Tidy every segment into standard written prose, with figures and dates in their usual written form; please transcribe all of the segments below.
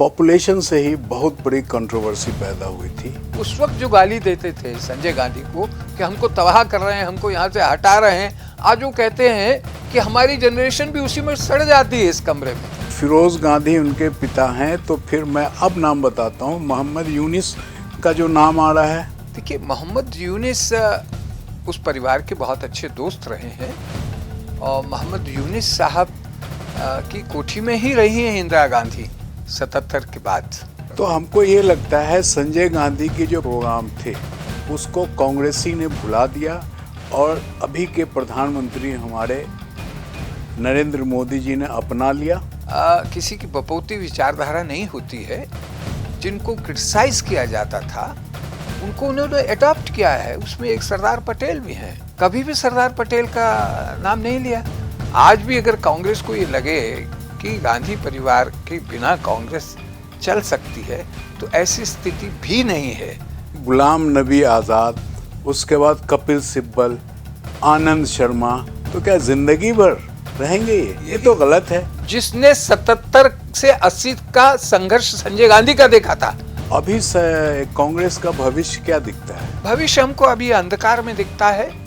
Population से ही बहुत बड़ी कंट्रोवर्सी पैदा हुई थी। उस वक्त जो गाली देते थे संजय गांधी को कि हमको तबाह कर रहे हैं, हमको यहाँ से हटा रहे हैं, आज वो कहते हैं कि हमारी जनरेशन भी उसी में सड़ जाती है इस कमरे में। फिरोज गांधी उनके पिता हैं, तो फिर मैं अब नाम बताता हूँ। मोहम्मद यूनिस का जो नाम आ रहा है, देखिए मोहम्मद यूनिस उस परिवार के बहुत अच्छे दोस्त रहे हैं और मोहम्मद यूनिस साहब की कोठी में ही रही हैं इंदिरा गांधी 77 के बाद। तो हमको ये लगता है संजय गांधी के जो प्रोग्राम थे उसको कांग्रेसी ने भुला दिया और अभी के प्रधानमंत्री हमारे नरेंद्र मोदी जी ने अपना लिया। किसी की बपौती विचारधारा नहीं होती है। जिनको क्रिटिसाइज किया जाता था उनको उन्होंने अडॉप्ट किया है। उसमें एक सरदार पटेल भी हैं। कभी भी सरदार पटेल का नाम नहीं लिया। आज भी अगर कांग्रेस को ये लगे कि गांधी परिवार के बिना कांग्रेस चल सकती है तो ऐसी स्थिति भी नहीं है। गुलाम नबी आज़ाद, उसके बाद कपिल सिब्बल, आनंद शर्मा, तो क्या जिंदगी भर रहेंगे? ये तो गलत है। जिसने 77 से 80 का संघर्ष संजय गांधी का देखा था, अभी से कांग्रेस का भविष्य क्या दिखता है? भविष्य हमको अभी अंधकार में दिखता है।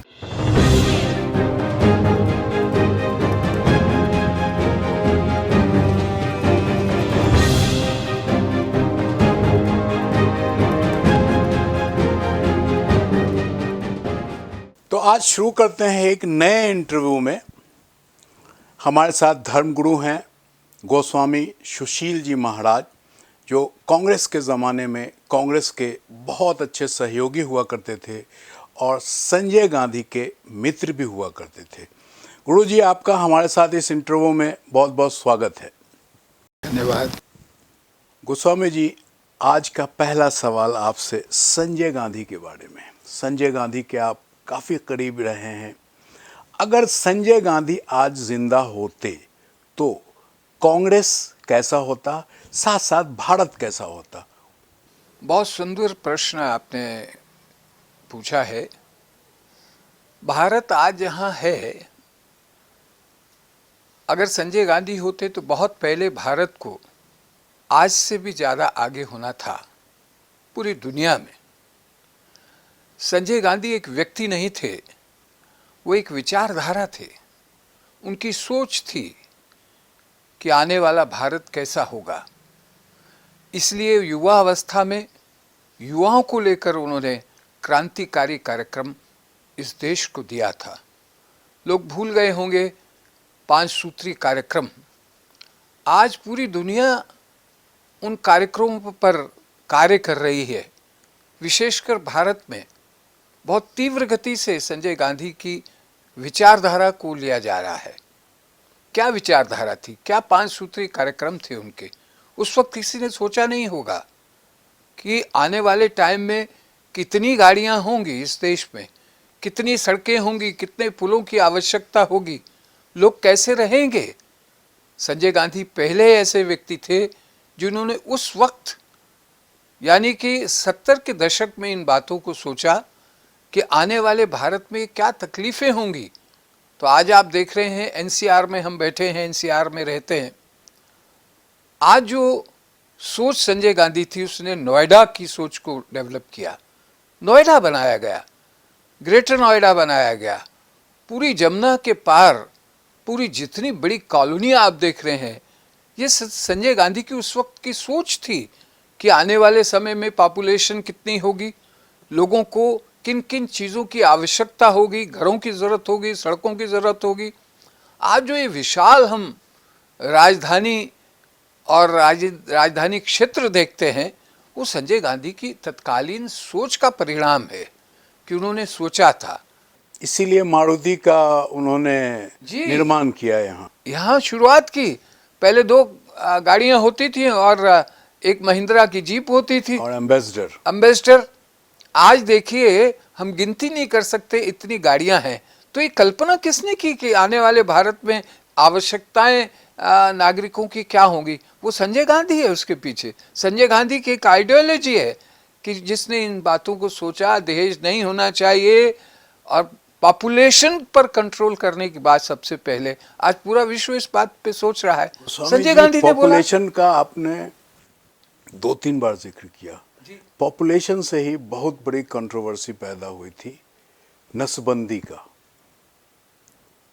तो आज शुरू करते हैं एक नए इंटरव्यू में। हमारे साथ धर्मगुरु हैं गोस्वामी सुशील जी महाराज, जो कांग्रेस के ज़माने में कांग्रेस के बहुत अच्छे सहयोगी हुआ करते थे और संजय गांधी के मित्र भी हुआ करते थे। गुरु जी, आपका हमारे साथ इस इंटरव्यू में बहुत बहुत स्वागत है। धन्यवाद। गोस्वामी जी, आज का पहला सवाल आपसे संजय गांधी के बारे में। संजय गांधी के आप काफ़ी करीब रहे हैं। अगर संजय गांधी आज जिंदा होते तो कांग्रेस कैसा होता, साथ साथ भारत कैसा होता? बहुत सुंदर प्रश्न आपने पूछा है। भारत आज जहाँ है, अगर संजय गांधी होते तो बहुत पहले भारत को आज से भी ज़्यादा आगे होना था पूरी दुनिया में। संजय गांधी एक व्यक्ति नहीं थे, वो एक विचारधारा थे। उनकी सोच थी कि आने वाला भारत कैसा होगा। इसलिए युवा अवस्था में युवाओं को लेकर उन्होंने क्रांतिकारी कार्यक्रम इस देश को दिया था। लोग भूल गए होंगे 5 सूत्री कार्यक्रम। आज पूरी दुनिया उन कार्यक्रमों पर कार्य कर रही है। विशेषकर भारत में बहुत तीव्र गति से संजय गांधी की विचारधारा को लिया जा रहा है। क्या विचारधारा थी, क्या 5 सूत्री कार्यक्रम थे उनके? उस वक्त किसी ने सोचा नहीं होगा कि आने वाले टाइम में कितनी गाड़ियां होंगी इस देश में, कितनी सड़कें होंगी, कितने पुलों की आवश्यकता होगी, लोग कैसे रहेंगे। संजय गांधी पहले ऐसे व्यक्ति थे जिन्होंने उस वक्त यानी कि 70 के दशक में इन बातों को सोचा कि आने वाले भारत में क्या तकलीफ़ें होंगी। तो आज आप देख रहे हैं एनसीआर में हम बैठे हैं, एनसीआर में रहते हैं। आज जो सोच संजय गांधी थी उसने नोएडा की सोच को डेवलप किया। नोएडा बनाया गया, ग्रेटर नोएडा बनाया गया। पूरी जमुना के पार पूरी जितनी बड़ी कॉलोनियाँ आप देख रहे हैं, ये संजय गांधी की उस वक्त की सोच थी कि आने वाले समय में पॉपुलेशन कितनी होगी, लोगों को किन किन चीज़ों की आवश्यकता होगी, घरों की ज़रूरत होगी, सड़कों की ज़रूरत होगी। आज जो ये विशाल हम राजधानी और राजधानी क्षेत्र देखते हैं, वो संजय गांधी की तत्कालीन सोच का परिणाम है कि उन्होंने सोचा था। इसीलिए मारुति का उन्होंने निर्माण किया। यहाँ शुरुआत की। पहले 2 गाड़ियाँ होती थी और एक महिंद्रा की जीप होती थी और एम्बेसडर। आज देखिए हम गिनती नहीं कर सकते इतनी गाड़ियां हैं। तो ये कल्पना किसने की कि आने वाले भारत में आवश्यकताएं नागरिकों की क्या होंगी? वो संजय गांधी है उसके पीछे। संजय गांधी की एक आइडियोलॉजी है कि जिसने इन बातों को सोचा, दहेज नहीं होना चाहिए और पॉपुलेशन पर कंट्रोल करने की बात सबसे पहले। आज पूरा विश्व इस बात पे सोच रहा है। संजय गांधी ने बोला। पॉपुलेशन का आपने 2-3 बार जिक्र किया। पॉपुलेशन से ही बहुत बड़ी कंट्रोवर्सी पैदा हुई थी नसबंदी का,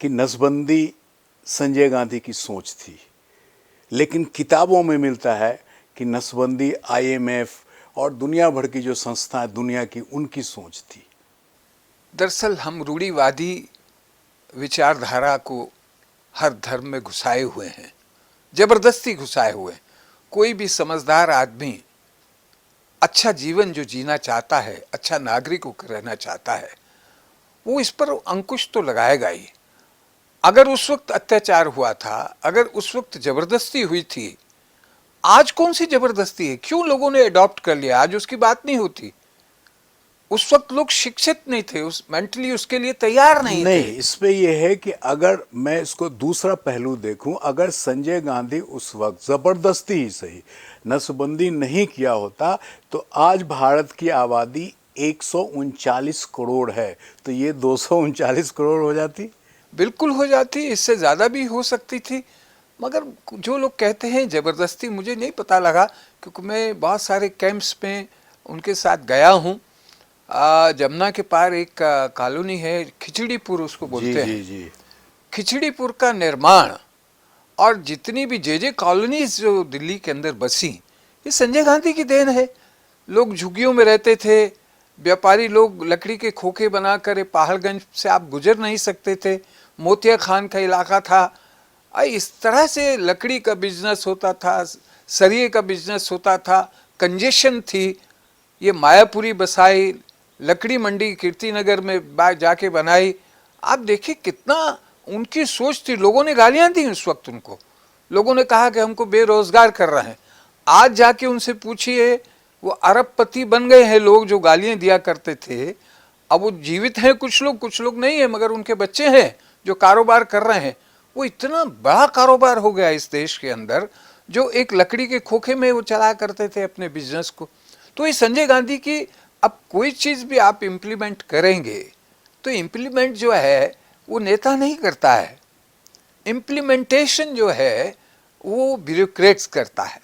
कि नसबंदी संजय गांधी की सोच थी, लेकिन किताबों में मिलता है कि नसबंदी IMF और दुनिया भर की जो संस्थाएं दुनिया की, उनकी सोच थी। दरअसल हम रूढ़िवादी विचारधारा को हर धर्म में घुसाए हुए हैं, जबरदस्ती घुसाए हुए हैं। कोई भी समझदार आदमी अच्छा जीवन जो जीना चाहता है, अच्छा नागरिक होकर रहना चाहता है, वो इस पर अंकुश तो लगाएगा ही। अगर उस वक्त अत्याचार हुआ था, अगर उस वक्त जबरदस्ती हुई थी, आज कौन सी जबरदस्ती है? क्यों लोगों ने अडॉप्ट कर लिया? आज उसकी बात नहीं होती। उस वक्त लोग शिक्षित नहीं थे, उस मेंटली उसके लिए तैयार नहीं थे। इस पे ये है कि अगर मैं इसको दूसरा पहलू देखूं, अगर संजय गांधी उस वक्त जबरदस्ती ही सही नसबंदी नहीं किया होता तो आज भारत की आबादी 139 करोड़ है, तो ये 239 करोड़ हो जाती। बिल्कुल हो जाती, इससे ज़्यादा भी हो सकती थी। मगर जो लोग कहते हैं ज़बरदस्ती, मुझे नहीं पता लगा, क्योंकि मैं बहुत सारे कैंप्स में उनके साथ गया हूँ। जमुना के पार एक कॉलोनी है, खिचड़ीपुर उसको बोलते हैं। जी। खिचड़ीपुर का निर्माण और जितनी भी जे कॉलोनीज जो दिल्ली के अंदर बसी, ये संजय गांधी की देन है। लोग झुग्गियों में रहते थे, व्यापारी लोग लकड़ी के खोखे बनाकर पहाड़गंज से आप गुजर नहीं सकते थे, मोतिया खान का इलाका था। इस तरह से लकड़ी का बिजनेस होता था, सरिये का बिजनेस होता था, कंजेशन थी। ये मायापुरी बसाई, लकड़ी मंडी कीर्तिनगर में जाके बनाई। आप देखिए कितना उनकी सोच थी। लोगों ने गालियां दी उस वक्त उनको, लोगों ने कहा कि हमको बेरोजगार कर रहे हैं। आज जाके उनसे पूछिए, वो अरबपति बन गए हैं लोग जो गालियां दिया करते थे। अब वो जीवित हैं कुछ लोग नहीं है, मगर उनके बच्चे हैं जो कारोबार कर रहे हैं। वो इतना बड़ा कारोबार हो गया इस देश के अंदर, जो एक लकड़ी के खोखे में वो चला करते थे अपने बिजनेस को। तो ये संजय गांधी की, अब कोई चीज़ भी आप इम्प्लीमेंट करेंगे तो इम्प्लीमेंट जो है वो नेता नहीं करता है, इम्प्लीमेंटेशन जो है वो ब्यूरोक्रेट्स करता है।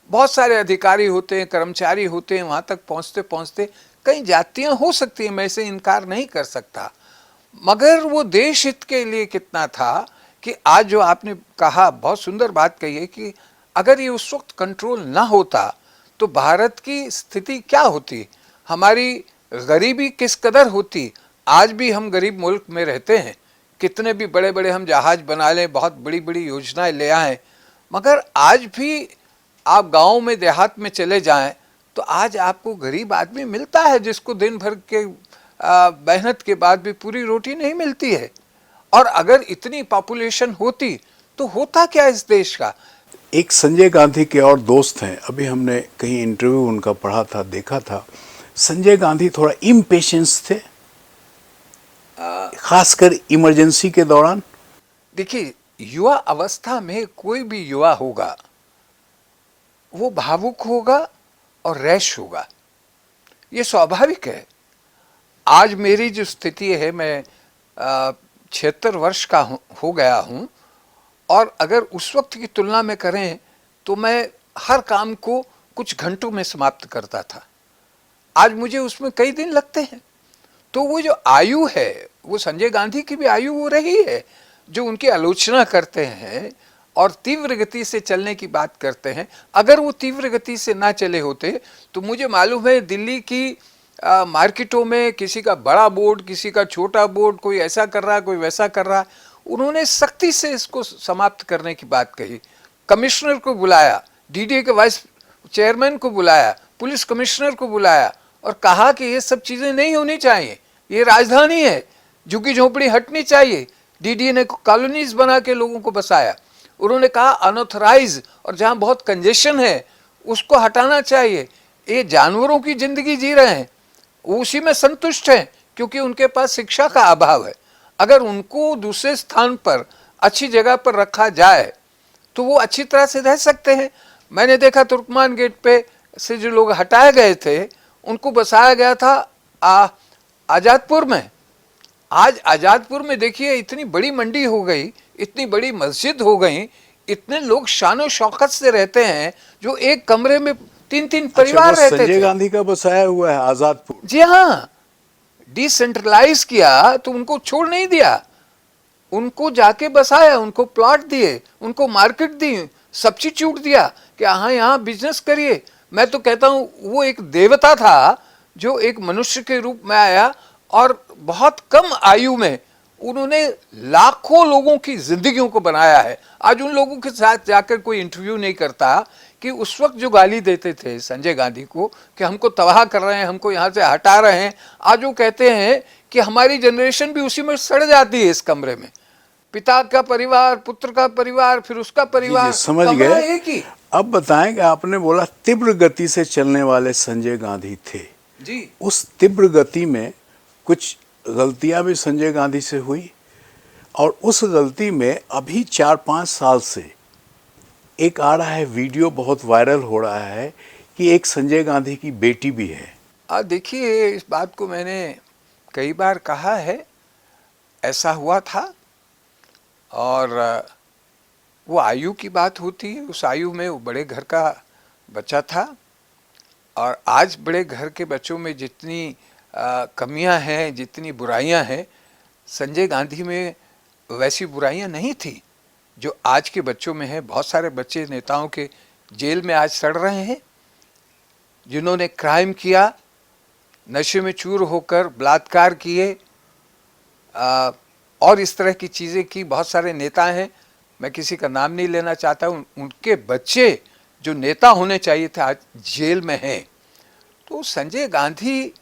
बहुत सारे अधिकारी होते हैं, कर्मचारी होते हैं, वहाँ तक पहुँचते पहुँचते कई जातियाँ हो सकती हैं, मैं इसे इनकार नहीं कर सकता। मगर वो देश हित के लिए कितना था कि आज जो आपने कहा, बहुत सुंदर बात कही है कि अगर ये उस वक्त कंट्रोल ना होता तो भारत की स्थिति क्या होती, हमारी गरीबी किस कदर होती। आज भी हम गरीब मुल्क में रहते हैं, कितने भी बड़े बड़े हम जहाज बना लें, बहुत बड़ी बड़ी योजनाएं ले आएं, मगर आज भी आप गाँव में देहात में चले जाएं तो आज आपको गरीब आदमी मिलता है जिसको दिन भर के मेहनत के बाद भी पूरी रोटी नहीं मिलती है। और अगर इतनी पॉपुलेशन होती तो होता क्या इस देश का। एक संजय गांधी के और दोस्त हैं, अभी हमने कहीं इंटरव्यू उनका पढ़ा था, देखा था, संजय गांधी थोड़ा इम्पेशेंस थे, खासकर इमरजेंसी के दौरान। देखिए, युवा अवस्था में कोई भी युवा होगा वो भावुक होगा और रैश होगा, ये स्वाभाविक है। आज मेरी जो स्थिति है, मैं 76 वर्ष का हो गया हूँ, और अगर उस वक्त की तुलना में करें तो मैं हर काम को कुछ घंटों में समाप्त करता था। आज मुझे उसमें कई दिन लगते हैं। तो वो जो आयु है, वो संजय गांधी की भी आयु वो रही है, जो उनकी आलोचना करते हैं और तीव्र गति से चलने की बात करते हैं। अगर वो तीव्र गति से ना चले होते तो मुझे मालूम है दिल्ली की मार्केटों में किसी का बड़ा बोर्ड, किसी का छोटा बोर्ड, कोई ऐसा कर रहा है, कोई वैसा कर रहा है। उन्होंने सख्ती से इसको समाप्त करने की बात कही। कमिश्नर को बुलाया, डीडीए के वाइस चेयरमैन को बुलाया, पुलिस कमिश्नर को बुलाया और कहा कि ये सब चीज़ें नहीं होनी चाहिए, ये राजधानी है, झुग्गी झोंपड़ी हटनी चाहिए। डीडीए ने कॉलोनीज बना के लोगों को बसाया। उन्होंने कहा अनऑथराइज और जहाँ बहुत कंजेशन है उसको हटाना चाहिए। ये जानवरों की जिंदगी जी रहे हैं, वो उसी में संतुष्ट हैं क्योंकि उनके पास शिक्षा का अभाव है। अगर उनको दूसरे स्थान पर अच्छी जगह पर रखा जाए तो वो अच्छी तरह से रह सकते हैं। मैंने देखा तुर्कमान गेट पे से जो लोग हटाए गए थे उनको बसाया गया था आज़ादपुर में। आज आज़ादपुर में देखिए इतनी बड़ी मंडी हो गई, इतनी बड़ी मस्जिद हो गई, इतने लोग शानो शौकत से रहते हैं जो एक कमरे में तीन परिवार वो रहते संजय थे। गांधी का बसाया हुआ है आजादपुर। जी हाँ, डिसेंट्रलाइज किया तो उनको छोड़ नहीं दिया, उनको जाके बसाया, उनको प्लॉट दिए, उनको मार्केट दी, सब्स्टिट्यूट दिया कि हाँ यहाँ बिजनेस करिए। मैं तो कहता हूँ वो एक देवता था जो एक मनुष्य के रूप में आया और बहुत कम आयु में उन्होंने लाखों लोगों की जिंदगियों को बनाया है। आज उन लोगों के साथ जाकर कोई इंटरव्यू नहीं करता कि उस वक्त जो गाली देते थे संजय गांधी को कि हमको तबाह कर रहे हैं, हमको यहाँ से हटा रहे हैं, आज वो कहते हैं कि हमारी जनरेशन भी उसी में सड़ जाती है इस कमरे में। पिता का परिवार, पुत्र का परिवार, फिर उसका परिवार, समझ कमरा गए। एक ही। अब बताएं कि आपने बोला तीव्र गति से चलने वाले संजय गांधी थे जी, उस तीव्र गति में कुछ गलतियां भी संजय गांधी से हुई, और उस गलती में अभी 4-5 साल से एक आ रहा है वीडियो, बहुत वायरल हो रहा है कि एक संजय गांधी की बेटी भी है। देखिए इस बात को मैंने कई बार कहा है, ऐसा हुआ था और वो आयु की बात होती है, उस आयु में वो बड़े घर का बच्चा था और आज बड़े घर के बच्चों में जितनी कमियां हैं, जितनी बुराइयां हैं, संजय गांधी में वैसी बुराइयां नहीं थी जो आज के बच्चों में है। बहुत सारे बच्चे नेताओं के जेल में आज सड़ रहे हैं, जिन्होंने क्राइम किया, नशे में चूर होकर बलात्कार किए और इस तरह की चीज़ें की। बहुत सारे नेता हैं, मैं किसी का नाम नहीं लेना चाहता, उनके बच्चे जो नेता होने चाहिए थे आज जेल में हैं। तो संजय गांधी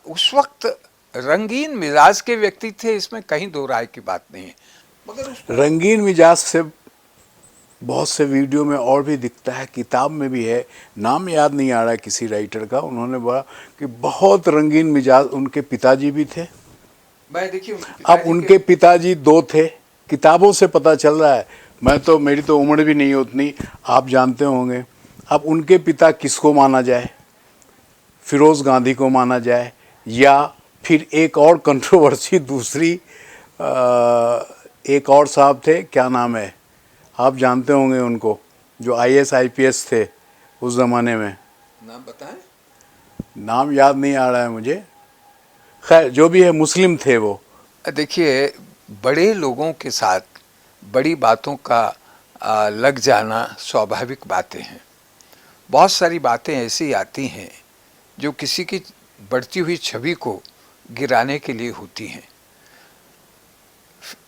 उस वक्त रंगीन मिजाज के व्यक्ति थे, इसमें कहीं दो राय की बात नहीं है। मगर रंगीन मिजाज से बहुत से वीडियो में और भी दिखता है, किताब में भी है, नाम याद नहीं आ रहा है किसी राइटर का, उन्होंने बोला कि बहुत रंगीन मिजाज उनके पिताजी भी थे। मैं देखिए अब उनके पिताजी 2 थे, किताबों से पता चल रहा है, मैं तो, मेरी तो उम्र भी नहीं उतनी, आप जानते होंगे। अब उनके पिता किसको माना जाए, फिरोज गांधी को माना जाए, या फिर एक और कंट्रोवर्सी दूसरी, एक और साहब थे, क्या नाम है, आप जानते होंगे उनको, जो IAS IPS थे उस ज़माने में, नाम बताएं। नाम याद नहीं आ रहा है मुझे, खैर जो भी है, मुस्लिम थे वो। देखिए बड़े लोगों के साथ बड़ी बातों का लग जाना स्वाभाविक बातें हैं। बहुत सारी बातें ऐसी आती हैं जो किसी की बढ़ती हुई छवि को गिराने के लिए होती हैं।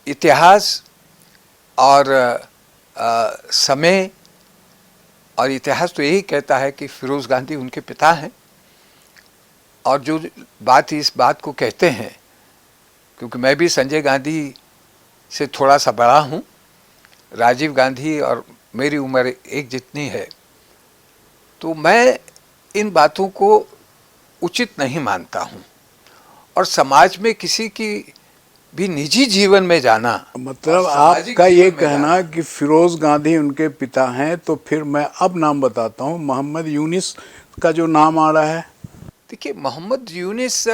इतिहास और समय और इतिहास तो यही कहता है कि फिरोज गांधी उनके पिता हैं, और जो बात इस बात को कहते हैं, क्योंकि मैं भी संजय गांधी से थोड़ा सा बड़ा हूँ, राजीव गांधी और मेरी उम्र एक जितनी है, तो मैं इन बातों को उचित नहीं मानता हूँ। और समाज में किसी की भी निजी जीवन में जाना, मतलब आपका ये कहना कि फिरोज गांधी उनके पिता हैं, तो फिर मैं अब नाम बताता हूँ, मोहम्मद यूनिस का जो नाम आ रहा है। देखिए मोहम्मद यूनिस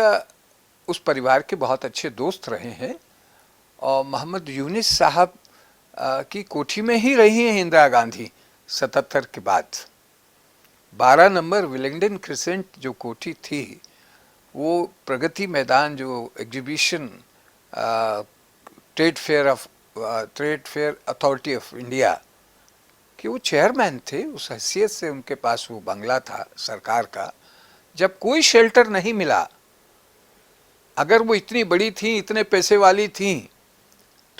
उस परिवार के बहुत अच्छे दोस्त रहे हैं, और मोहम्मद यूनिस साहब की कोठी में ही रही हैं इंदिरा गांधी 77 के बाद। 12 नंबर विलिंगडन क्रिसेंट जो कोठी थी, वो प्रगति मैदान जो exhibition trade fair authority of India कि वो चेयरमैन थे, उस हैसियत से उनके पास वो बंगला था सरकार का। जब कोई शेल्टर नहीं मिला, अगर वो इतनी बड़ी थी, इतने पैसे वाली थी,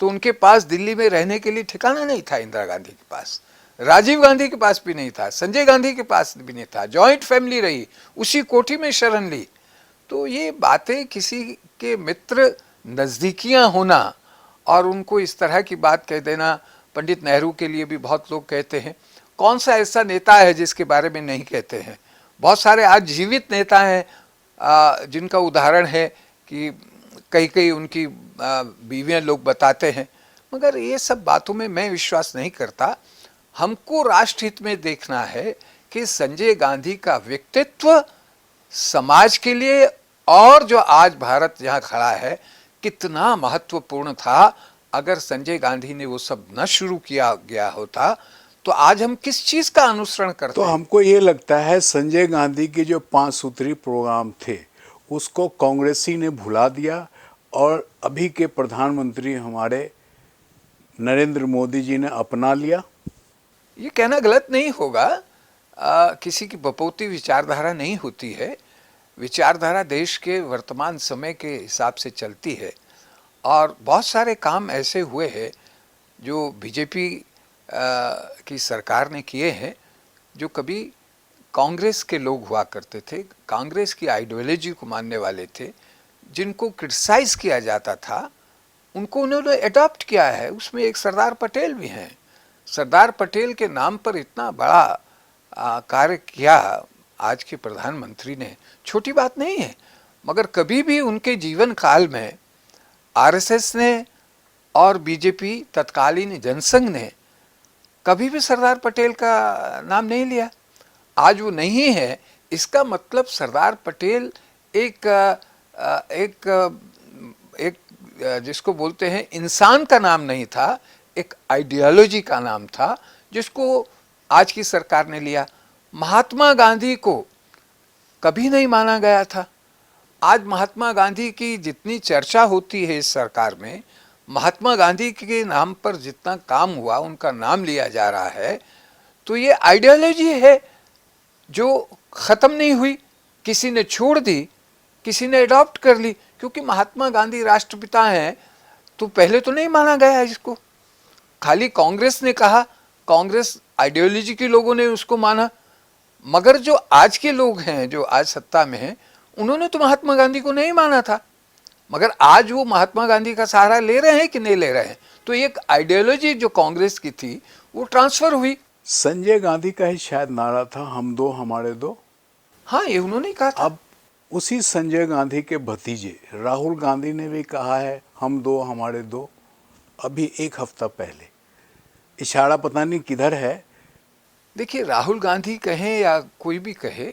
तो उनके पास दिल्ली में रहने के लिए ठिकाना नहीं था। इंदिरा गांधी के पास, राजीव गांधी के पास भी नहीं था, संजय गांधी के पास भी नहीं था। जॉइंट फैमिली रही, उसी कोठी में शरण ली। तो ये बातें, किसी के मित्र नज़दीकियां होना और उनको इस तरह की बात कह देना, पंडित नेहरू के लिए भी बहुत लोग कहते हैं। कौन सा ऐसा नेता है जिसके बारे में नहीं कहते हैं? बहुत सारे आज जीवित नेता हैं जिनका उदाहरण है कि कई उनकी बीवियां लोग बताते हैं, मगर ये सब बातों में मैं विश्वास नहीं करता। हमको राष्ट्रहित में देखना है कि संजय गांधी का व्यक्तित्व समाज के लिए और जो आज भारत जहाँ खड़ा है कितना महत्वपूर्ण था। अगर संजय गांधी ने वो सब न शुरू किया गया होता तो आज हम किस चीज का अनुसरण करते तो हैं? हमको ये लगता है संजय गांधी के जो 5 सूत्री प्रोग्राम थे उसको कांग्रेसी ने भुला दिया और अभी के प्रधानमंत्री हमारे नरेंद्र मोदी जी ने अपना लिया। ये कहना गलत नहीं होगा, किसी की बपौती विचारधारा नहीं होती है। विचारधारा देश के वर्तमान समय के हिसाब से चलती है और बहुत सारे काम ऐसे हुए हैं जो बीजेपी की सरकार ने किए हैं जो कभी कांग्रेस के लोग हुआ करते थे, कांग्रेस की आइडियोलॉजी को मानने वाले थे, जिनको क्रिटिसाइज किया जाता था, उनको उन्होंने अडॉप्ट किया है। उसमें एक सरदार पटेल भी हैं। सरदार पटेल के नाम पर इतना बड़ा कार्य किया आज के प्रधानमंत्री ने, छोटी बात नहीं है। मगर कभी भी उनके जीवन काल में आरएसएस ने और बीजेपी तत्कालीन जनसंघ ने कभी भी सरदार पटेल का नाम नहीं लिया। आज वो नहीं है, इसका मतलब सरदार पटेल एक जिसको बोलते हैं इंसान का नाम नहीं था, एक आइडियोलॉजी का नाम था जिसको आज की सरकार ने लिया। महात्मा गांधी को कभी नहीं माना गया था। आज महात्मा गांधी की जितनी चर्चा होती है इस सरकार में, महात्मा गांधी के नाम पर जितना काम हुआ, उनका नाम लिया जा रहा है, तो ये आइडियोलॉजी है जो ख़त्म नहीं हुई। किसी ने छोड़ दी, किसी ने अडॉप्ट कर ली। क्योंकि महात्मा गांधी राष्ट्रपिता हैं तो पहले तो नहीं माना गया इसको, खाली कांग्रेस ने कहा, कांग्रेस आइडियोलॉजी के लोगों ने उसको माना। मगर जो आज के लोग हैं, जो आज सत्ता में हैं, उन्होंने तो महात्मा गांधी को नहीं माना था। मगर आज वो महात्मा गांधी का सहारा ले रहे हैं कि नहीं ले रहे हैं? तो एक आइडियोलॉजी जो कांग्रेस की थी वो ट्रांसफर हुई। संजय गांधी का ही शायद नारा था, हम दो हमारे दो। हाँ, ये उन्होंने कहा था। अब उसी संजय गांधी के भतीजे राहुल गांधी ने भी कहा है, हम दो हमारे दो, अभी 1 हफ्ता पहले। इशारा पता नहीं किधर है। देखिए, राहुल गांधी कहें या कोई भी कहे,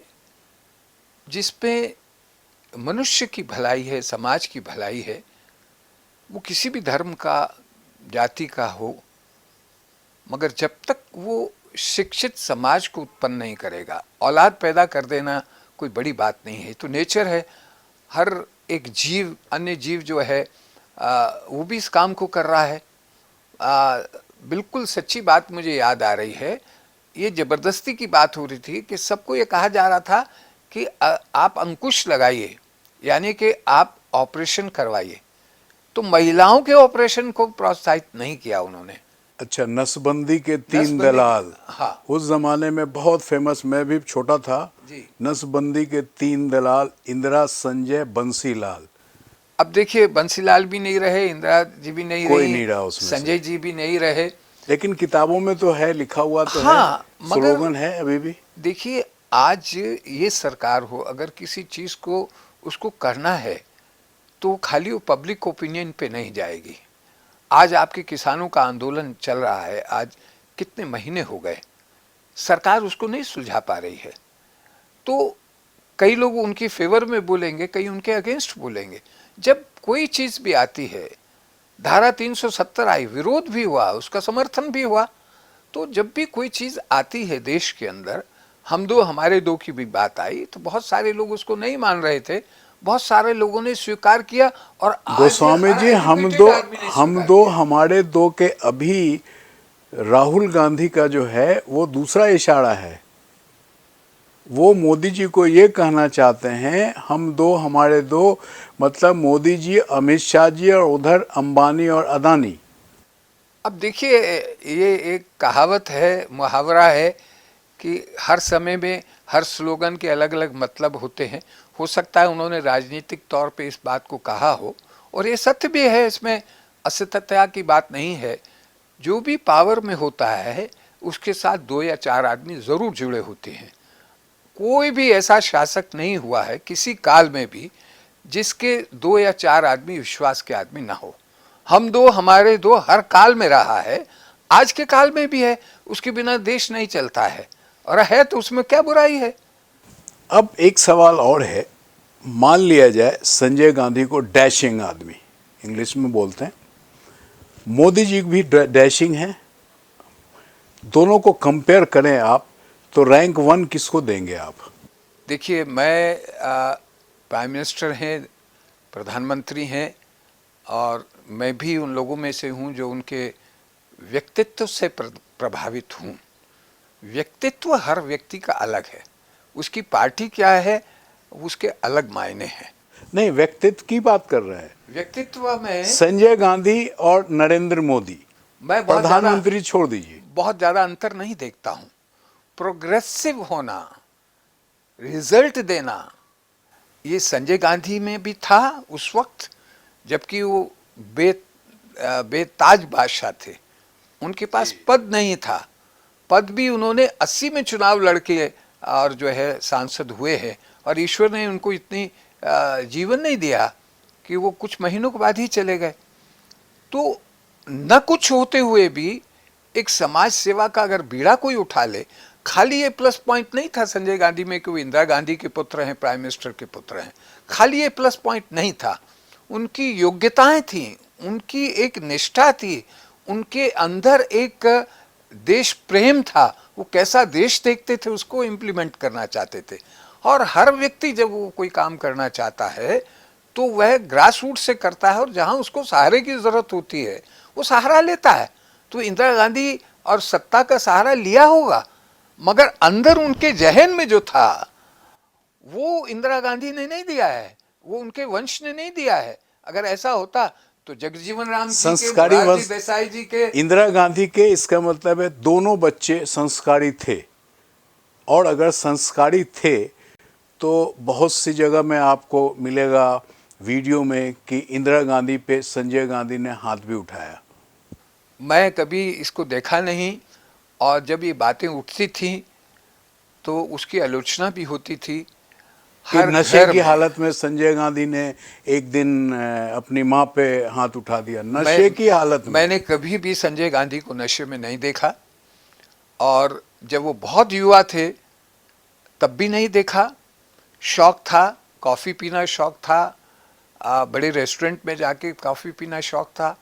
जिस पे मनुष्य की भलाई है, समाज की भलाई है, वो किसी भी धर्म का, जाति का हो, मगर जब तक वो शिक्षित समाज को उत्पन्न नहीं करेगा, औलाद पैदा कर देना कोई बड़ी बात नहीं है, तो नेचर है। हर एक जीव, अन्य जीव जो है वो भी इस काम को कर रहा है। बिल्कुल सच्ची बात मुझे याद आ रही है, ये ज़बरदस्ती की बात हो रही थी कि सबको ये कहा जा रहा था कि आप अंकुश लगाइए, यानी कि आप ऑपरेशन करवाइए। तो महिलाओं के ऑपरेशन को प्रोत्साहित नहीं किया उन्होंने। अच्छा, नसबंदी के 3 दलाल। हाँ, उस जमाने में बहुत फेमस, मैं भी छोटा था जी। नसबंदी के 3 दलाल, इंदिरा, संजय, बंसीलाल। अब देखिए, बंसीलाल भी नहीं रहे, इंदिरा जी भी नहीं कोई रही, नहीं रहा उसमें से। संजय जी भी नहीं रहे। लेकिन किताबों में तो है, लिखा हुआ तो हाँ, है, मगर स्लोगन है अभी भी। देखिए, आज ये सरकार हो, अगर किसी चीज़ को उसको करना है तो खाली वो पब्लिक ओपिनियन पे नहीं जाएगी। आज आपके किसानों का आंदोलन चल रहा है, आज कितने महीने हो गए, सरकार उसको नहीं सुलझा पा रही है। तो कई लोग उनकी फेवर में बोलेंगे, कई उनके अगेंस्ट बोलेंगे। जब कोई चीज़ भी आती है, धारा 370 आई, विरोध भी हुआ, उसका समर्थन भी हुआ। तो जब भी कोई चीज़ आती है देश के अंदर, हम दो हमारे दो की भी बात आई, तो बहुत सारे लोग उसको नहीं मान रहे थे, बहुत सारे लोगों ने स्वीकार किया। और गोस्वामी जी, हम दो हमारे दो के अभी राहुल गांधी का जो है वो दूसरा इशारा है। वो मोदी जी को ये कहना चाहते हैं, हम दो हमारे दो, मतलब मोदी जी, अमित शाह जी और उधर अंबानी और अदानी। अब देखिए, ये एक कहावत है, मुहावरा है कि हर समय में हर स्लोगन के अलग अलग मतलब होते हैं। हो सकता है उन्होंने राजनीतिक तौर पे इस बात को कहा हो, और ये सत्य भी है, इसमें असत्यता की बात नहीं है। जो भी पावर में होता है उसके साथ 2 या 4 आदमी ज़रूर जुड़े होते हैं। कोई भी ऐसा शासक नहीं हुआ है किसी काल में भी जिसके 2 या 4 आदमी विश्वास के आदमी ना हो। हम दो हमारे दो हर काल में रहा है, आज के काल में भी है। उसके बिना देश नहीं चलता है, और है तो उसमें क्या बुराई है। अब एक सवाल और है, मान लिया जाए संजय गांधी को डैशिंग आदमी इंग्लिश में बोलते हैं, मोदी जी भी डैशिंग है, दोनों को कंपेयर करें आप तो रैंक 1 किसको देंगे आप? देखिए, मैं प्राइम मिनिस्टर हैं, प्रधानमंत्री हैं, और मैं भी उन लोगों में से हूं जो उनके व्यक्तित्व से प्रभावित हूं। व्यक्तित्व हर व्यक्ति का अलग है, उसकी पार्टी क्या है उसके अलग मायने हैं। नहीं, व्यक्तित्व की बात कर रहे हैं। व्यक्तित्व में संजय गांधी और नरेंद्र मोदी, मैं प्रधानमंत्री छोड़ दीजिए, बहुत ज्यादा अंतर नहीं देखता हूं। प्रोग्रेसिव होना, रिजल्ट देना, ये संजय गांधी में भी था उस वक्त, जबकि वो बेताज बादशाह थे, उनके पास पद नहीं था। पद भी उन्होंने 80 में चुनाव लड़के और जो है सांसद हुए हैं, और ईश्वर ने उनको इतनी जीवन नहीं दिया कि वो कुछ महीनों के बाद ही चले गए। तो न कुछ होते हुए भी एक समाज सेवा का अगर बीड़ा कोई उठा ले, खाली ये प्लस पॉइंट नहीं था संजय गांधी में कि वो इंदिरा गांधी के पुत्र हैं, प्राइम मिनिस्टर के पुत्र हैं, खाली ये प्लस पॉइंट नहीं था, उनकी योग्यताएं थी, उनकी एक निष्ठा थी, उनके अंदर एक देश प्रेम था, वो कैसा देश देखते थे उसको इम्प्लीमेंट करना चाहते थे। और हर व्यक्ति जब वो कोई काम करना चाहता है तो वह ग्रास रूट से करता है, और जहां उसको सहारे की जरूरत होती है वो सहारा लेता है। तो इंदिरा गांधी और सत्ता का सहारा लिया होगा, मगर अंदर उनके जहन में जो था वो इंदिरा गांधी ने नहीं दिया है, वो उनके वंश ने नहीं दिया है। अगर ऐसा होता तो जगजीवन राम जी संस्कारी के, वंश देसाई जी के, इंदिरा गांधी के, इसका मतलब है दोनों बच्चे संस्कारी थे। और अगर संस्कारी थे तो बहुत सी जगह में आपको मिलेगा वीडियो में कि इंदिरा गांधी पे संजय गांधी ने हाथ भी उठाया। मैं कभी इसको देखा नहीं, और जब ये बातें उठती थी तो उसकी आलोचना भी होती थी। कि नशे की हालत में संजय गांधी ने एक दिन अपनी माँ पे हाथ उठा दिया, नशे की हालत में। मैंने कभी भी संजय गांधी को नशे में नहीं देखा, और जब वो बहुत युवा थे तब भी नहीं देखा। शौक था, कॉफ़ी पीना शौक था, बड़े रेस्टोरेंट में जाके कॉफ़ी पीना शौक था,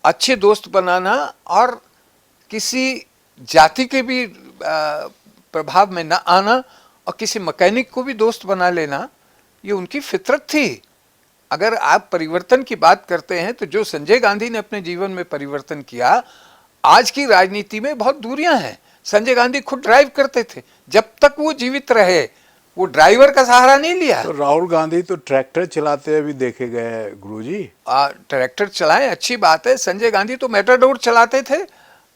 अच्छे दोस्त बनाना, और किसी जाति के भी प्रभाव में न आना, और किसी मैकेनिक को भी दोस्त बना लेना, ये उनकी फितरत थी। अगर आप परिवर्तन की बात करते हैं तो जो संजय गांधी ने अपने जीवन में परिवर्तन किया, आज की राजनीति में बहुत दूरियां हैं। संजय गांधी खुद ड्राइव करते थे, जब तक वो जीवित रहे वो ड्राइवर का सहारा नहीं लिया। तो राहुल गांधी तो ट्रैक्टर चलाते हुए भी देखे गए हैं गुरुजी। ट्रैक्टर चलाएं, अच्छी बात है। संजय गांधी तो मेटाडोर चलाते थे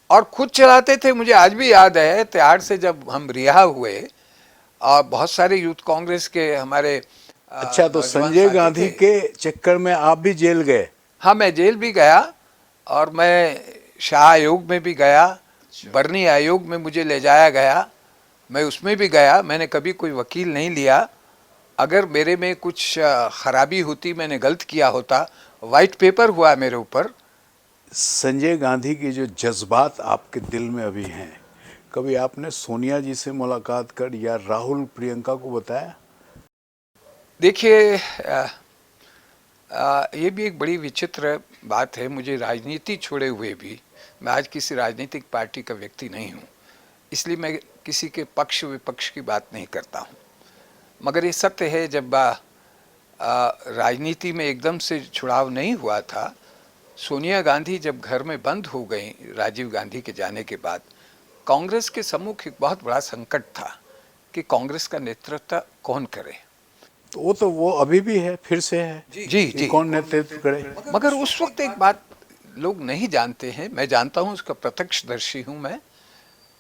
और खुद चलाते थे। मुझे आज भी याद है तिहाड़ से जब हम रिहा हुए, और बहुत सारे यूथ कांग्रेस के हमारे अच्छा, तो संजय गांधी के चक्कर में आप भी जेल गए? हाँ, मैं जेल भी गया, और मैं शाह आयोग में भी गया, बर्नी आयोग में मुझे ले जाया गया, मैं उसमें भी गया। मैंने कभी कोई वकील नहीं लिया। अगर मेरे में कुछ खराबी होती, मैंने गलत किया होता, वाइट पेपर हुआ मेरे ऊपर। संजय गांधी के जो जज्बात आपके दिल में अभी हैं, कभी आपने सोनिया जी से मुलाकात कर या राहुल प्रियंका को बताया? देखिए, ये भी एक बड़ी विचित्र बात है। मुझे राजनीति छोड़े हुए भी मैं आज किसी राजनीतिक पार्टी का व्यक्ति नहीं हूँ, इसलिए मैं किसी के पक्ष विपक्ष की बात नहीं करता हूँ। मगर ये सत्य है, जब राजनीति में एकदम से छुड़ाव नहीं हुआ था, सोनिया गांधी जब घर में बंद हो गई राजीव गांधी के जाने के बाद, कांग्रेस के सम्मुख एक बहुत बड़ा संकट था कि कांग्रेस का नेतृत्व कौन करे। तो वो अभी भी है, फिर से है जी, कौन नेतृत्व करे। मगर उस वक्त एक बात लोग नहीं जानते हैं, मैं जानता हूँ, उसका प्रत्यक्षदर्शी हूँ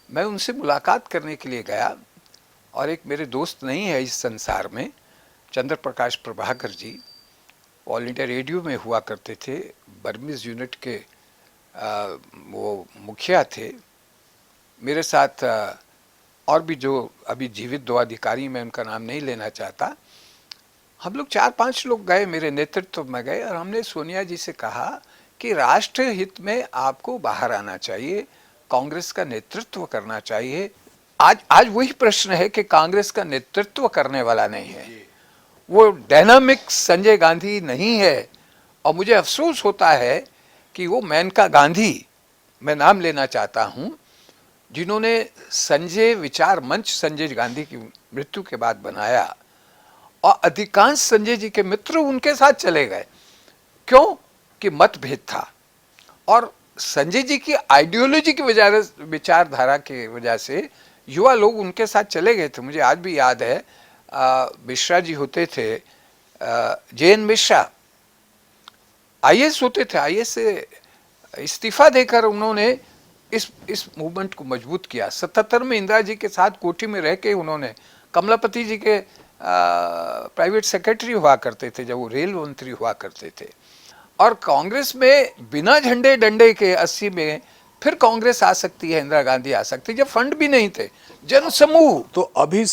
मैं उनसे मुलाकात करने के लिए गया, और एक मेरे दोस्त नहीं है इस संसार में, चंद्र प्रकाश Prabhakar ji, all India radio में हुआ करते थे, बर्मीज यूनिट के वो मुखिया थे। मेरे साथ और भी जो अभी जीवित 2 अधिकारी, मैं उनका नाम नहीं लेना चाहता, हम लोग 4-5 लोग गए, मेरे नेतृत्व में गए, और हमने सोनिया जी से कहा कि राष्ट्र हित में आपको बाहर आना चाहिए, कांग्रेस का नेतृत्व करना चाहिए। आज वही प्रश्न है कि कांग्रेस का नेतृत्व करने वाला नहीं है, वो डायनामिक संजय गांधी नहीं है। और मुझे अफसोस होता है कि वो मेनका गांधी, मैं नाम लेना चाहता हूँ, जिन्होंने संजय विचार मंच संजय गांधी की मृत्यु के बाद बनाया, और अधिकांश संजय जी के मित्र उनके साथ चले गए। क्यों? कि मतभेद था, और संजय जी की आइडियोलॉजी की वजह, विचारधारा की वजह से युवा लोग उनके साथ चले गए थे। मुझे आज भी याद है, मिश्रा जी होते थे, जे.एन. मिश्रा आईएएस होते थे, आईएएस से इस्तीफा देकर उन्होंने इस मूवमेंट को मजबूत किया। 77 में इंदिरा जी के साथ कोठी में रह के उन्होंने, कमलापति जी के प्राइवेट सेक्रेटरी हुआ करते थे जब वो रेल मंत्री हुआ करते थे, और कांग्रेस में बिना झंडे डंडे के 80 में फिर कांग्रेस आ सकती है, इंदिरा गांधी आ सकती है, जब फंड भी नहीं थे, जनसमूह। तो अभी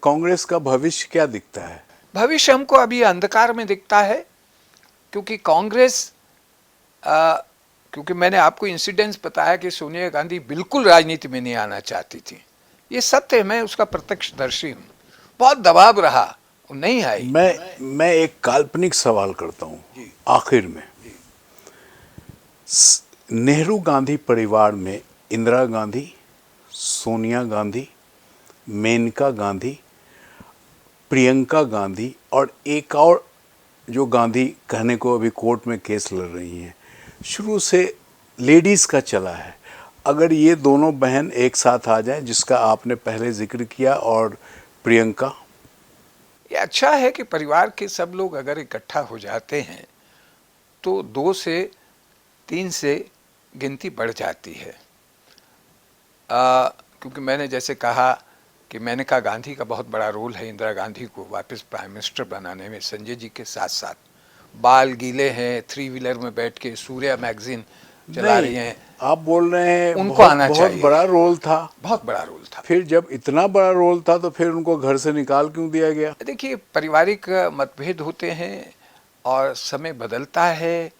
कांग्रेस का भविष्य क्या दिखता है? भविष्य हमको अभी अंधकार में दिखता है, क्योंकि कांग्रेस, क्योंकि मैंने आपको इंसिडेंस बताया कि सोनिया गांधी बिल्कुल राजनीति में नहीं आना चाहती थी, ये सत्य है, मैं उसका प्रत्यक्षदर्शी हूँ। बहुत दबाव रहा, वो नहीं आई। मैं एक काल्पनिक सवाल करता हूँ आखिर में। नेहरू गांधी परिवार में इंदिरा गांधी, सोनिया गांधी, मेनका गांधी, प्रियंका गांधी और एक और जो गांधी कहने को अभी कोर्ट में केस लड़ रही हैं, शुरू से लेडीज़ का चला है। अगर ये दोनों बहन एक साथ आ जाएं, जिसका आपने पहले जिक्र किया, और प्रियंका, ये अच्छा है कि परिवार के सब लोग अगर इकट्ठा हो जाते हैं तो 2 से 3 से गिनती बढ़ जाती है। क्योंकि मैंने जैसे कहा कि मेनका गांधी का बहुत बड़ा रोल है इंदिरा गांधी को वापस प्राइम मिनिस्टर बनाने में। संजय जी के साथ साथ बाल गीले हैं, 3 व्हीलर में बैठ के सूर्या मैगजीन चला रही हैं। आप बोल रहे हैं उनको आना बहुत चाहिए। बड़ा रोल था, बहुत बड़ा रोल था। फिर जब इतना बड़ा रोल था तो फिर उनको घर से निकाल क्यों दिया गया? देखिए, पारिवारिक मतभेद होते हैं और समय बदलता है,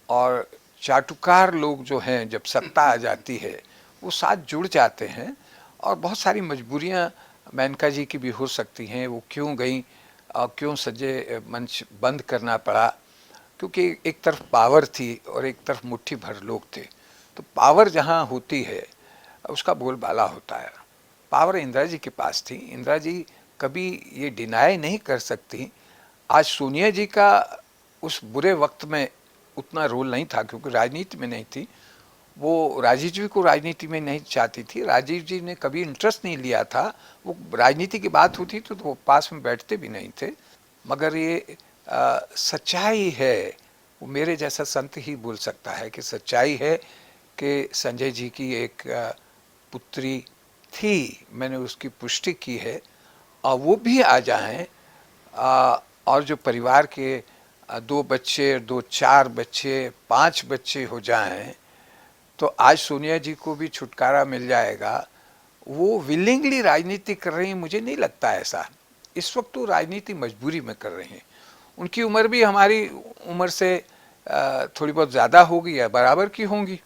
और चाटुकार लोग जो हैं जब सत्ता आ जाती है वो साथ जुड़ जाते हैं, और बहुत सारी मजबूरियां मेनका जी की भी हो सकती हैं। वो क्यों गई, क्यों संजय मंच बंद करना पड़ा, क्योंकि एक तरफ पावर थी और एक तरफ मुट्ठी भर लोग थे। तो पावर जहाँ होती है उसका बोलबाला होता है। पावर इंदिरा जी के पास थी, इंदिरा जी कभी ये डिनाई नहीं कर सकती। आज सोनिया जी का उस बुरे वक्त में उतना रोल नहीं था, क्योंकि राजनीति में नहीं थी। वो राजीव जी को राजनीति में नहीं चाहती थी, राजीव जी ने कभी इंटरेस्ट नहीं लिया था। वो राजनीति की बात होती तो वो पास में बैठते भी नहीं थे। मगर ये सच्चाई है, वो मेरे जैसा संत ही बोल सकता है कि सच्चाई है कि संजय जी की एक पुत्री थी, मैंने उसकी पुष्टि की है, और वो भी आ जाएं, और जो परिवार के 2 बच्चे, 2 4 बच्चे, 5 बच्चे हो जाएं, तो आज सोनिया जी को भी छुटकारा मिल जाएगा। वो विलिंगली राजनीति कर रही हैं, मुझे नहीं लगता ऐसा। इस वक्त तो राजनीति मजबूरी में कर रही हैं। उनकी उम्र भी हमारी उम्र से थोड़ी बहुत ज़्यादा होगी या बराबर की होंगी,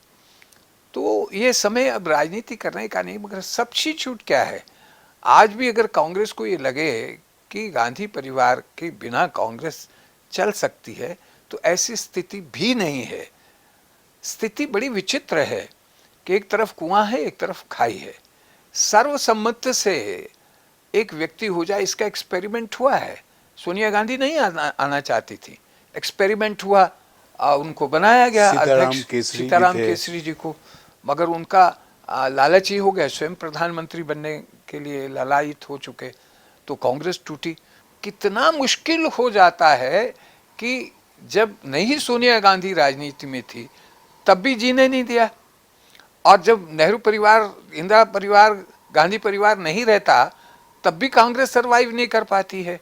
तो ये समय अब राजनीति करने का नहीं। मगर सबसे छूट क्या है, आज भी अगर कांग्रेस को ये लगे कि गांधी परिवार के बिना कांग्रेस चल सकती है, तो ऐसी स्थिति भी नहीं है। स्थिति बड़ी विचित्र है कि एक तरफ कुआं है, एक तरफ खाई है। सर्वसम्मत से एक व्यक्ति हो जाए, इसका एक्सपेरिमेंट हुआ है। सोनिया गांधी नहीं आना चाहती थी, एक्सपेरिमेंट हुआ, उनको बनाया गया अध्यक्ष सीताराम केसरी जी को। मगर उनका लालच ही हो गया, स्वयं प्रधानमंत्री बनने के लिए लालायित हो चुके, तो कांग्रेस टूटी। कितना मुश्किल हो जाता है कि जब नहीं सोनिया गांधी राजनीति में थी तब भी जीने नहीं दिया, और जब नेहरू परिवार, इंदिरा परिवार, गांधी परिवार नहीं रहता तब भी कांग्रेस सरवाइव नहीं कर पाती है।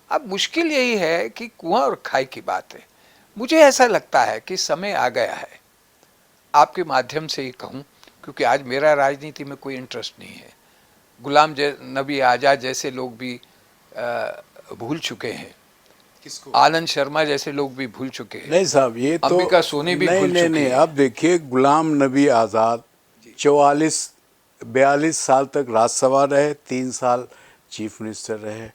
अब मुश्किल यही है कि कुआं और खाई की बात है। मुझे ऐसा लगता है कि समय आ गया है, आपके माध्यम से ही कहूँ, क्योंकि आज मेरा राजनीति में कोई इंटरेस्ट नहीं है। गुलाम नबी आज़ाद जैसे लोग भी भूल चुके हैं, आनंद शर्मा जैसे लोग भी भूल चुके हैं। नहीं साहब, ये तो अंबिका सोनी भी भूल चुकी नहीं, है। अब देखिए, गुलाम नबी आज़ाद 42 साल तक राज्यसभा रहे, 3 साल चीफ मिनिस्टर रहे।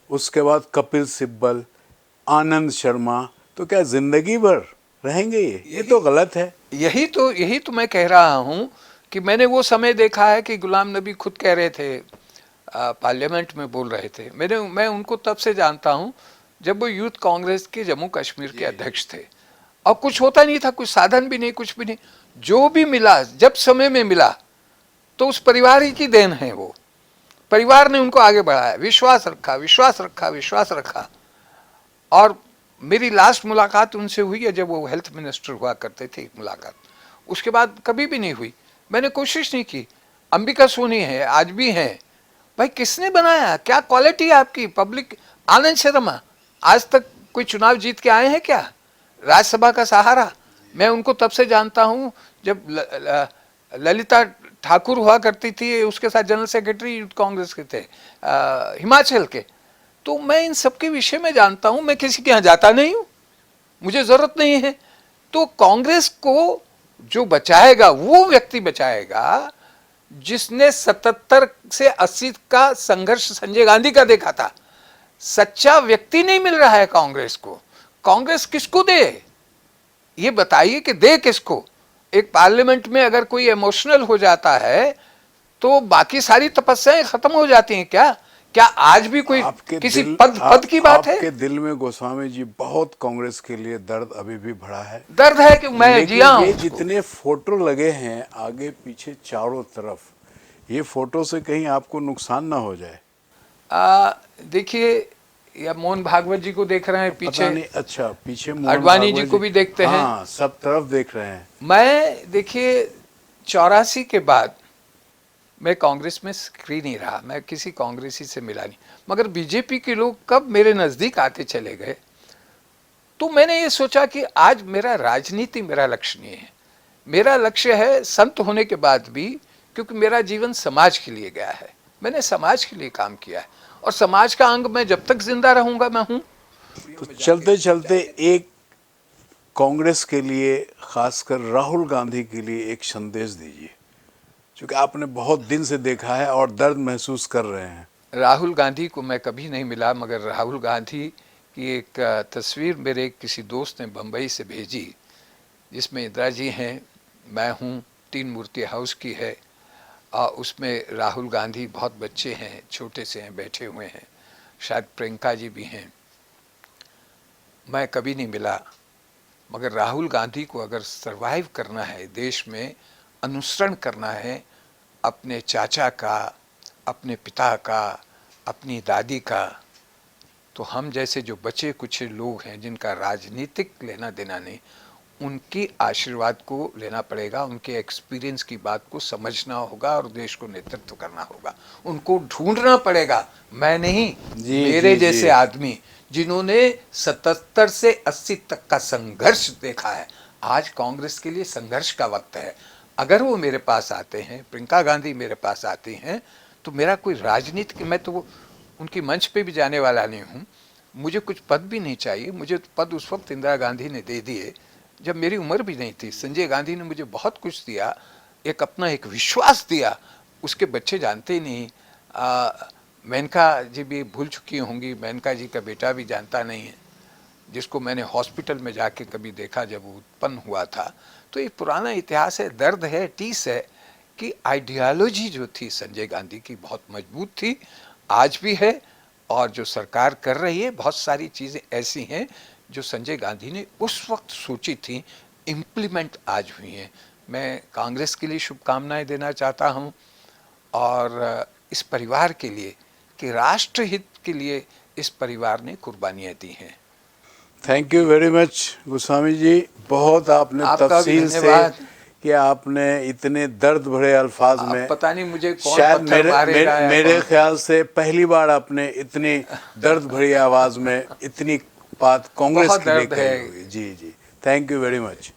उसके बाद कपिल सिब्बल, आनंद शर्मा, तो क्या जिंदगी भर रहेंगे? ये तो गलत है। यही तो मैं कह रहा हूँ कि मैंने वो समय देखा है कि गुलाम नबी खुद कह रहे थे, पार्लियामेंट में बोल रहे थे, मैं उनको तब से जानता हूँ जब वो यूथ कांग्रेस के जम्मू कश्मीर के अध्यक्ष थे, और कुछ होता नहीं था, कुछ साधन भी नहीं, कुछ भी नहीं, जो भी मिला जब समय में मिला तो उस परिवार ही की देन है। वो परिवार ने उनको आगे बढ़ाया, विश्वास रखा, विश्वास रखा, विश्वास रखा। और मेरी लास्ट मुलाकात उनसे हुई है जब वो हेल्थ मिनिस्टर हुआ करते थे, मुलाकात, उसके बाद कभी भी नहीं हुई। मैंने कोशिश नहीं की। अंबिका सोनी है, आज भी हैं। भाई किसने बनाया, क्या क्वालिटी है आपकी? पब्लिक, आनंद शर्मा आज तक कोई चुनाव जीत के आए हैं क्या? राज्यसभा का सहारा, मैं उनको तब से जानता हूँ जब ललिता ठाकुर हुआ करती थी, उसके साथ जनरल सेक्रेटरी यूथ कांग्रेस के थे, हिमाचल के। तो मैं इन सब के विषय में जानता हूँ, मैं किसी के यहाँ जाता नहीं हूँ, मुझे जरूरत नहीं है। तो कांग्रेस को जो बचाएगा वो व्यक्ति बचाएगा जिसने 77 से 80 का संघर्ष संजय गांधी का देखा था। सच्चा व्यक्ति नहीं मिल रहा है कांग्रेस को। कांग्रेस किसको दे, ये बताइए कि दे किसको? एक पार्लियामेंट में अगर कोई इमोशनल हो जाता है तो बाकी सारी तपस्याएं खत्म हो जाती हैं क्या? क्या आज भी कोई किसी पद की बात है? आपके दिल में गोस्वामी जी बहुत कांग्रेस के लिए दर्द अभी भी भरा है। दर्द है कि मैं जिया हूं। ये जितने फोटो लगे हैं आगे पीछे चारों तरफ, ये फोटो से कहीं आपको नुकसान ना हो जाए? देखिए, या मोहन भागवत जी को देख रहे हैं पीछे, नहीं, अच्छा पीछे अडवाणी जी को भी देखते हैं। हाँ, सब तरफ देख रहे हैं। मैं देखिए 84 के बाद मैं कांग्रेस में सक्रिय नहीं रहा, मैं किसी कांग्रेसी से मिला नहीं, मगर बीजेपी के लोग कब मेरे नजदीक आते चले गए तो मैंने ये सोचा कि आज मेरा राजनीति मेरा लक्ष्य नहीं है। मेरा लक्ष्य है संत होने के बाद भी, क्योंकि मेरा जीवन समाज के लिए गया है, मैंने समाज के लिए काम किया है, और समाज का अंग मैं जब तक जिंदा रहूंगा मैं हूं। तो चलते चलते एक कांग्रेस के लिए, खासकर राहुल गांधी के लिए एक संदेश दीजिए, क्योंकि आपने बहुत दिन से देखा है और दर्द महसूस कर रहे हैं। राहुल गांधी को मैं कभी नहीं मिला, मगर राहुल गांधी की एक तस्वीर मेरे किसी दोस्त ने बम्बई से भेजी, जिसमें इंदिरा जी हैं, मैं हूँ, 3 मूर्ति हाउस की है, और उसमें राहुल गांधी, बहुत बच्चे हैं, छोटे से हैं, बैठे हुए हैं, शायद प्रियंका जी भी हैं। मैं कभी नहीं मिला, मगर राहुल गांधी को अगर सरवाइव करना है, देश में अनुसरण करना है अपने चाचा का, अपने पिता का, अपनी दादी का, तो हम जैसे जो बचे कुछ लोग हैं जिनका राजनीतिक लेना देना नहीं, उनकी आशीर्वाद को लेना पड़ेगा, उनके एक्सपीरियंस की बात को समझना होगा और देश को नेतृत्व करना होगा। उनको ढूंढना पड़ेगा, मैं नहीं, मेरे जैसे आदमी जिन्होंने 77 से 80 तक का संघर्ष देखा है। आज कांग्रेस के लिए संघर्ष का वक्त है। अगर वो मेरे पास आते हैं, प्रियंका गांधी मेरे पास आती हैं, तो मेरा कोई राजनीति, मैं तो उनकी मंच पे भी जाने वाला नहीं हूँ, मुझे कुछ पद भी नहीं चाहिए। मुझे पद उस वक्त इंदिरा गांधी ने दे दिए जब मेरी उम्र भी नहीं थी। संजय गांधी ने मुझे बहुत कुछ दिया, एक अपना एक विश्वास दिया, उसके बच्चे जानते ही नहीं। मेनका जी भी भूल चुकी होंगी, मेनका जी का बेटा भी जानता नहीं है, जिसको मैंने हॉस्पिटल में जाके कभी देखा जब वो उत्पन्न हुआ था। तो एक पुराना इतिहास है, दर्द है, टीस है कि आइडियोलॉजी जो थी संजय गांधी की बहुत मजबूत थी, आज भी है, और जो सरकार कर रही है बहुत सारी चीज़ें ऐसी हैं जो संजय गांधी ने उस वक्त सोची थी, इम्प्लीमेंट आज हुई हैं। मैं कांग्रेस के लिए शुभकामनाएं देना चाहता हूं, और इस परिवार के लिए कि राष्ट्रहित के लिए इस परिवार ने कुर्बानियां दी हैं। Thank you very much Goswami ji, बहुत आपने तफसील से कि आपने इतने दर्द भरे अल्फाज में, पता नहीं मुझे कौन शायद मेरे ख्याल से पहली बार आपने इतनी दर्द भरी आवाज में इतनी बात कांग्रेस के लिए कही होगी। जी जी, थैंक यू वेरी मच।